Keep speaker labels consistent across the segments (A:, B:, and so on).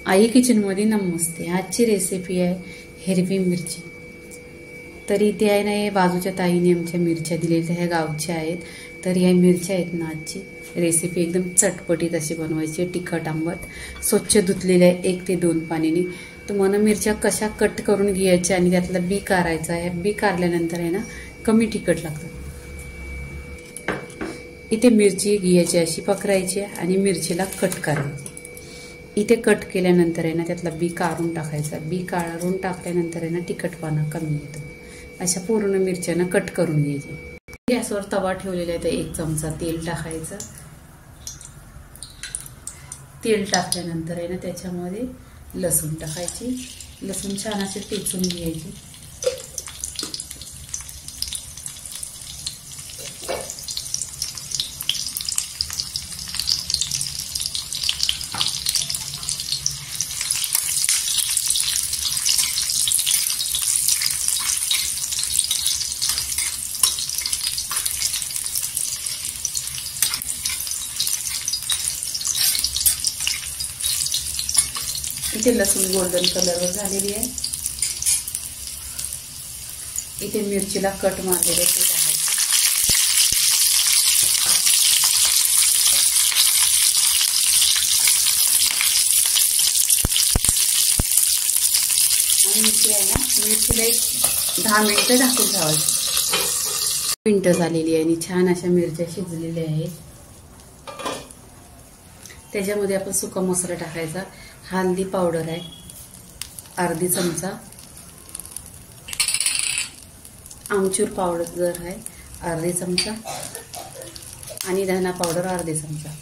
A: आई किचनमध्ये नमस्ते। आजची रेसिपी आहे हिरवी मिरची। तर इथे आहे ना, बाजूच्या ताईने आमच्या मिरच्या दिलेल्या ह्या गावच्या आहेत। तर ह्या मिरच्या आहेत ना, आजची रेसिपी एकदम चटपटीत अशी बनवायची, तिखट आंबट। स्वच्छ धुतलेल्या आहे 1 ते 2 पाण्याने। तुम्हाला मिरच्या कशा कट करून घ्यायच्या आणि त्यातला बी काढायचा आहे। बी काढल्यानंतर आहे ना, कमी तिखट लागतं। इथे मिरची घ्यायची अशी पकडायची आणि मिरचीला कट करायची। इथे कट केल्यानंतर आहे ना, त्यातला बी काढून टाकायचा। बी काढून टाकल्यानंतर आहे ना, तिखटपणा कमी येतो। अशा पूर्ण मिरच्यांना कट करून घ्यायची। गॅसवर तवा ठेवलेला आहे, तर 1 चमचा तेल टाकायचं। तेल टाकल्यानंतर आहे ना, त्याच्यामध्ये लसूण टाकायची। लसूण छान असे टेचून घ्यायची। इथे लसूण गोल्डन कलरवर झालेली आहे। इथे मिरचीला कट मारलेले ते टाकायचे। आणि इथे आहे ना, मिरचीला 10 मिनिटं झाकून ठेवायची। मिनिटं झालेली आहे आणि छान अशा मिरच्या शिजलेल्या आहेत। त्याच्यामध्ये आपण सुका मसाला टाकायचा। हळदी पावडर आहे अर्धी चमचा, आमचूर पावडर आहे अर्धी चमचा आणि धना पावडर अर्धी चमचा।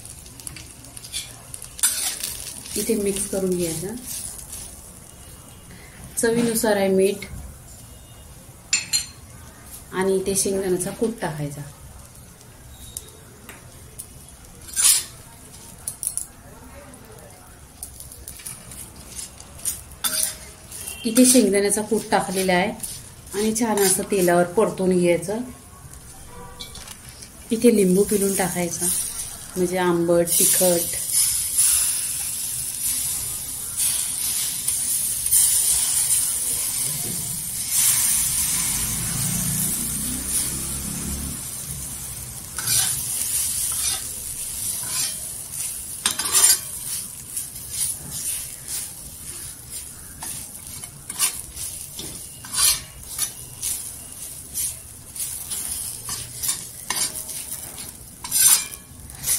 A: इथे मिक्स करून घ्यायचं। चवीनुसार आहे मीठ आणि इथे शेंगदाण्याचा कूट टाकायचा। इथे शेंगदाण्याचा कूट टाकलेला आहे आणि छान असं तेलावर परतून घ्यायचं। इथे लिंबू पिळून टाकायचा, म्हणजे आंबट तिखट।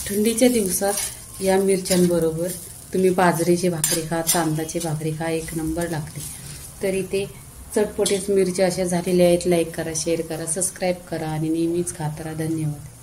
A: थंडीच्या दिवसात या मिरच्यांबरोबर तुम्ही बाजरीची भाकरी खा, तांदळाची भाकरी खा, 1 नंबर लागते। तर इथे चटपटीत मिरच्या अशा झालेल्या आहेत। लाईक करा, शेअर करा, सबस्क्राईब करा आणि नेहमीच खात राहा। धन्यवाद।